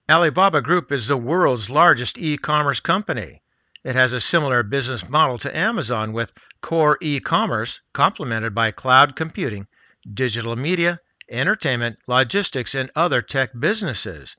Alibaba Group is the world's largest e-commerce company. It has a similar business model to Amazon with core e-commerce complemented by cloud computing, digital media, entertainment, logistics, and other tech businesses.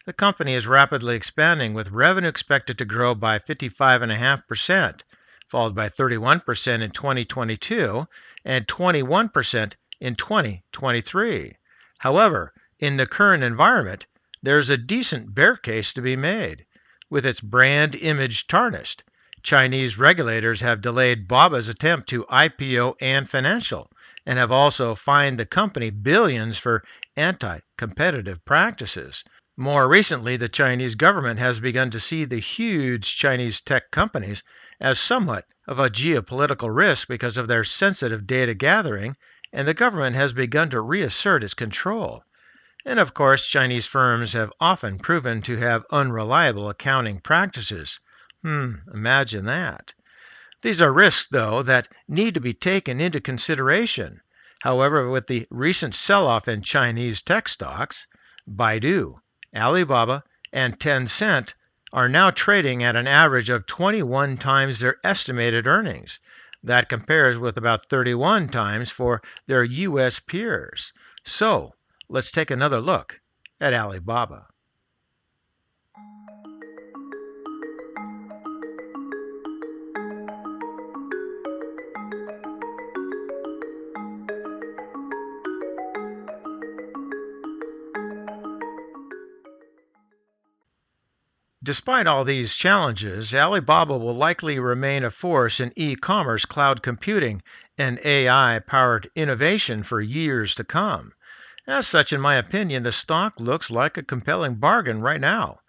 The company is rapidly expanding with revenue expected to grow by 55.5%, followed by 31% in 2022 and 21% in 2023. However, in the current environment, there's a decent bear case to be made. With its brand image tarnished, Chinese regulators have delayed Baba's attempt to IPO Ant Financial and have also fined the company billions for anti-competitive practices. More recently, the Chinese government has begun to see the huge Chinese tech companies as somewhat of a geopolitical risk because of their sensitive data gathering, and the government has begun to reassert its control. And of course, Chinese firms have often proven to have unreliable accounting practices. Imagine that. These are risks, though, that need to be taken into consideration. However, with the recent sell-off in Chinese tech stocks, Baidu, Alibaba, and Tencent are now trading at an average of 21 times their estimated earnings. That compares with about 31 times for their U.S. peers. So, let's take another look at Alibaba. Despite all these challenges, Alibaba will likely remain a force in e-commerce, cloud computing, and AI-powered innovation for years to come. As such, in my opinion, the stock looks like a compelling bargain right now.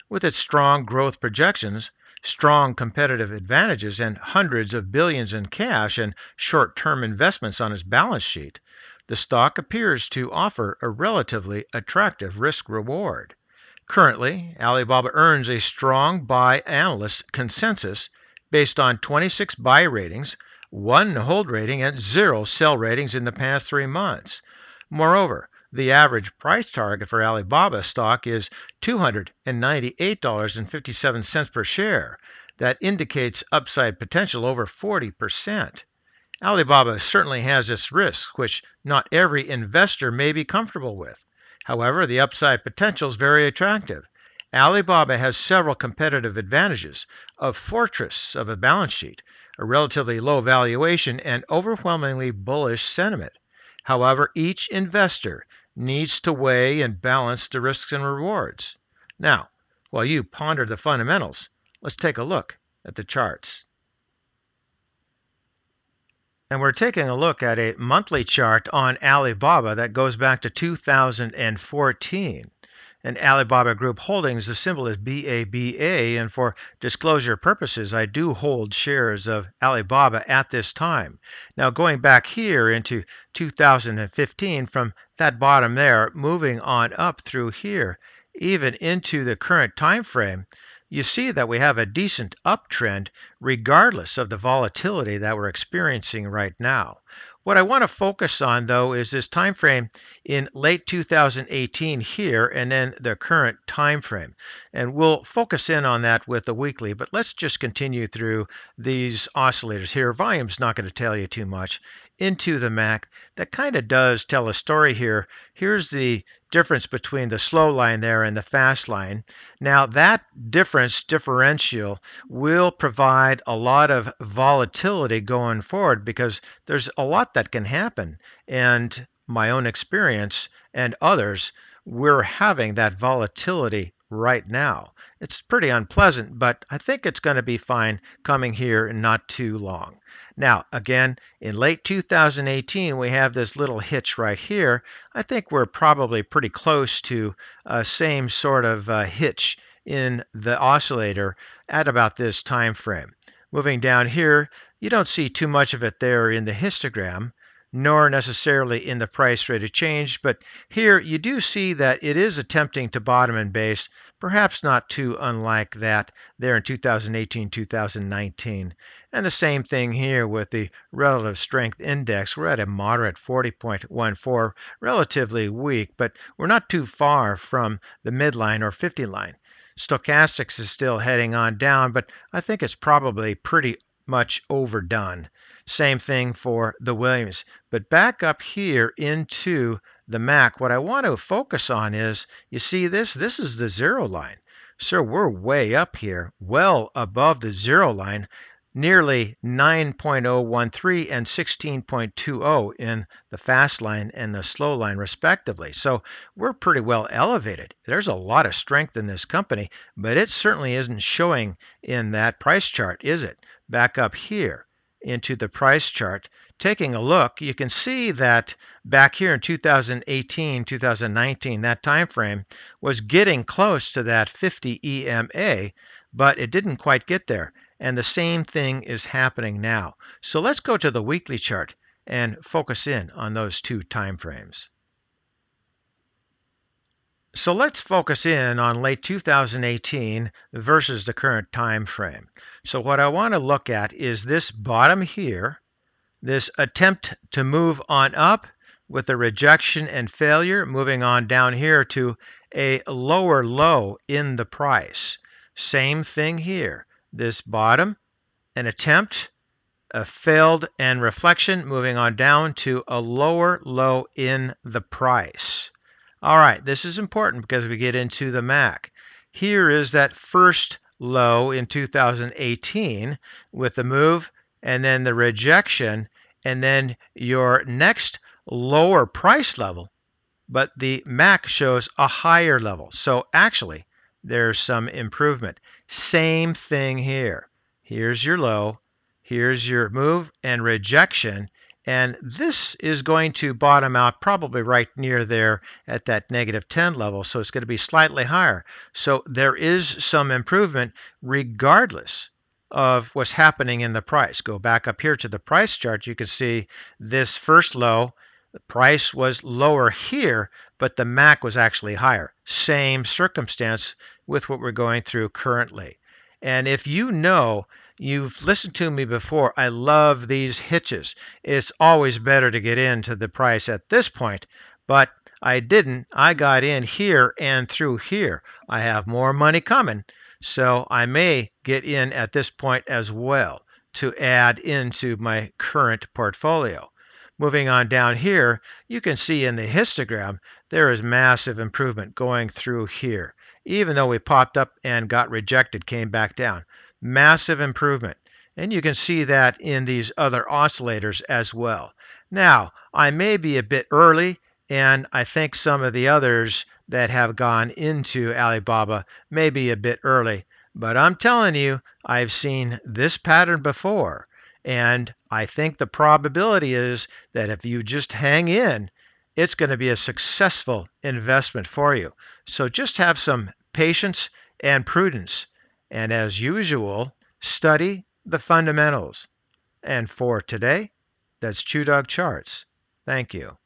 With its strong growth projections, strong competitive advantages, and hundreds of billions in cash and short-term investments on its balance sheet, the stock appears to offer a relatively attractive risk-reward. Currently, Alibaba earns a strong buy analyst consensus based on 26 buy ratings, 1 hold rating, and 0 sell ratings in the past 3 months. Moreover, the average price target for Alibaba stock is $298.57 per share. That indicates upside potential over 40%. Alibaba certainly has its risks, which not every investor may be comfortable with. However, the upside potential is very attractive. Alibaba has several competitive advantages: a fortress of a balance sheet, a relatively low valuation, and overwhelmingly bullish sentiment. However, each investor needs to weigh and balance the risks and rewards. Now, while you ponder the fundamentals, let's take a look at the charts. And we're taking a look at a monthly chart on Alibaba that goes back to 2014. And Alibaba Group Holdings, the symbol is BABA, and for disclosure purposes, I do hold shares of Alibaba at this time. Now, going back here into 2015, from that bottom there, moving on up through here, even into the current time frame, you see that we have a decent uptrend regardless of the volatility that we're experiencing right now. What I want to focus on, though, is this time frame in late 2018 here and then the current time frame. And we'll focus in on that with the weekly, but let's just continue through these oscillators here. Volume's not going to tell you too much. Into the MAC, that kind of does tell a story here. Here's the difference between the slow line there and the fast line. Now that differential will provide a lot of volatility going forward because there's a lot that can happen. And my own experience and others, we're having that volatility right now. It's pretty unpleasant, but I think it's going to be fine coming here in not too long. Now, again, in late 2018, we have this little hitch right here. I think we're probably pretty close to same sort of hitch in the oscillator at about this time frame. Moving down here, you don't see too much of it there in the histogram. nor necessarily in the price rate of change, but here you do see that it is attempting to bottom and base, perhaps not too unlike that there in 2018, 2019. And the same thing here with the relative strength index. We're at a moderate 40.14, relatively weak, but we're not too far from the midline or 50 line. Stochastics is still heading on down, but I think it's probably pretty much overdone. Same thing for the Williams. But back up here into the MAC, what I want to focus on is, you see this? This is the zero line. So we're way up here, well above the zero line, nearly 9.013 and 16.20 in the fast line and the slow line respectively. So we're pretty well elevated. There's a lot of strength in this company, but it certainly isn't showing in that price chart, is it? Back up here into the price chart, taking a look, you can see that back here in 2018, 2019, that time frame was getting close to that 50 EMA, but it didn't quite get there. And the same thing is happening now. So let's go to the weekly chart and focus in on those two time frames. So let's focus in on late 2018 versus the current time frame. So what I want to look at is this bottom here, this attempt to move on up with a rejection and failure, moving on down here to a lower low in the price. Same thing here. This bottom, an attempt, a failed and reflection, moving on down to a lower low in the price. All right, this is important because we get into the MAC. Here is that first low in 2018 with the move and then the rejection and then your next lower price level, but the MAC shows a higher level. So actually, there's some improvement. Same thing here. Here's your low, here's your move and rejection, and this is going to bottom out probably right near there at that -10 level, so it's going to be slightly higher. So there is some improvement regardless of what's happening in the price. Go back up here to the price chart, you can see this first low, the price was lower here, but the MAC was actually higher. Same circumstance with what we're going through currently. And if you know, you've listened to me before, I love these hitches. It's always better to get into the price at this point, but I didn't. I got in here and through here. I have more money coming, so I may get in at this point as well to add into my current portfolio. Moving on down here, you can see in the histogram, there is massive improvement going through here. Even though we popped up and got rejected, came back down. Massive improvement. And you can see that in these other oscillators as well. Now, I may be a bit early, and I think some of the others that have gone into Alibaba may be a bit early. But I'm telling you, I've seen this pattern before. And I think the probability is that if you just hang in, it's going to be a successful investment for you. So just have some patience and prudence. And as usual, study the fundamentals. And for today, that's ChewDog Charts. Thank you.